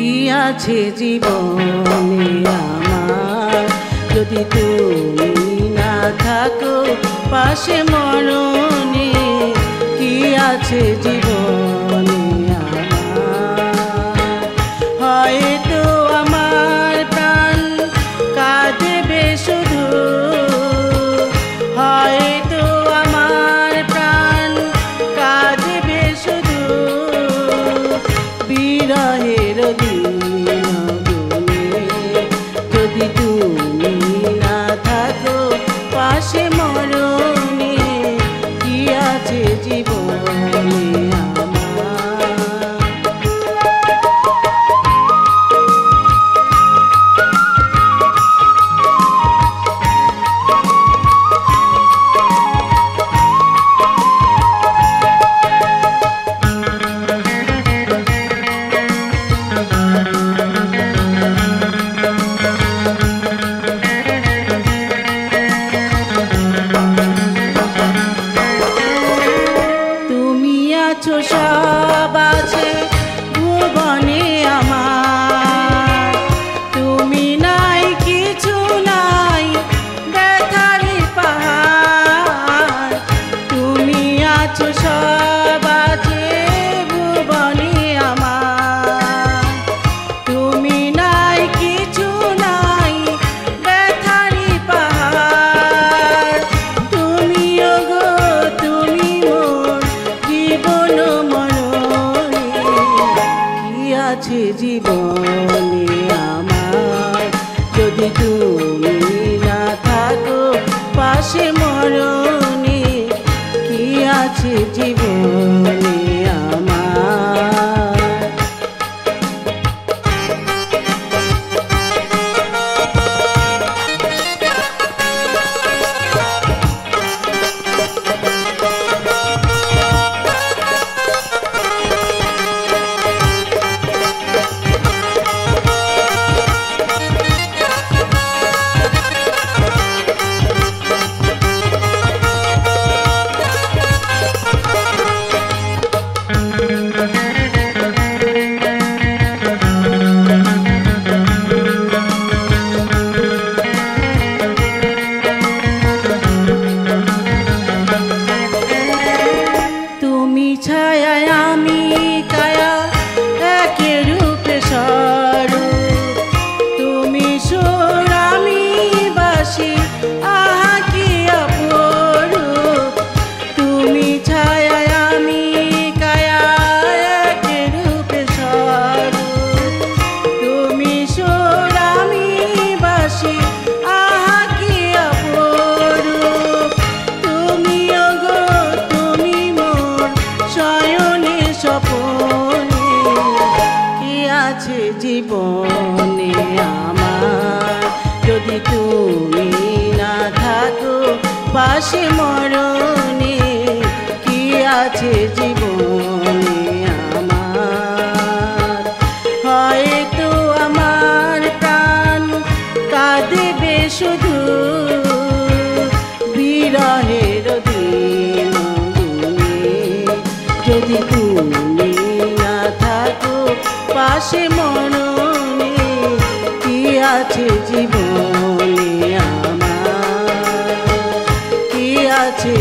কি আছে জীবনে আমার যদি তুমি না থাকো পাশে মরণে কি আছে জীবনে আমার হয়তো আমার প্রাণ কাঁদবে শুধু হয়তো আমার প্রাণ কাঁদবে শুধু বিরহের দিন গুনে যদি তুমি না থাকো পাশে মরণে কি আছে জীবনে সব আছে ভুবনে আমার তুমি নাই কিছু নাই ব্যথারি পাহাড় তুমি আছো সব আছে ভুবনে আমার তুমি নাই কিছু নাই ব্যথারি পাহাড় তুমি ওগো তুমি মোর জীবন আছে জীবনে আমার যদি তুমি না থাকো পাশে মরণে কি আছে জীবনে জীবনে আমার যদি তুমি না থাকো পাশে মরণে কি আছে জীবনে আমার হয়তো আমার প্রাণ কাঁদবে শুধু বিরহের দিন গুনে যদি তুমি না থাকো পাশে মরণে কি আছে জীবনে আমার কি আছে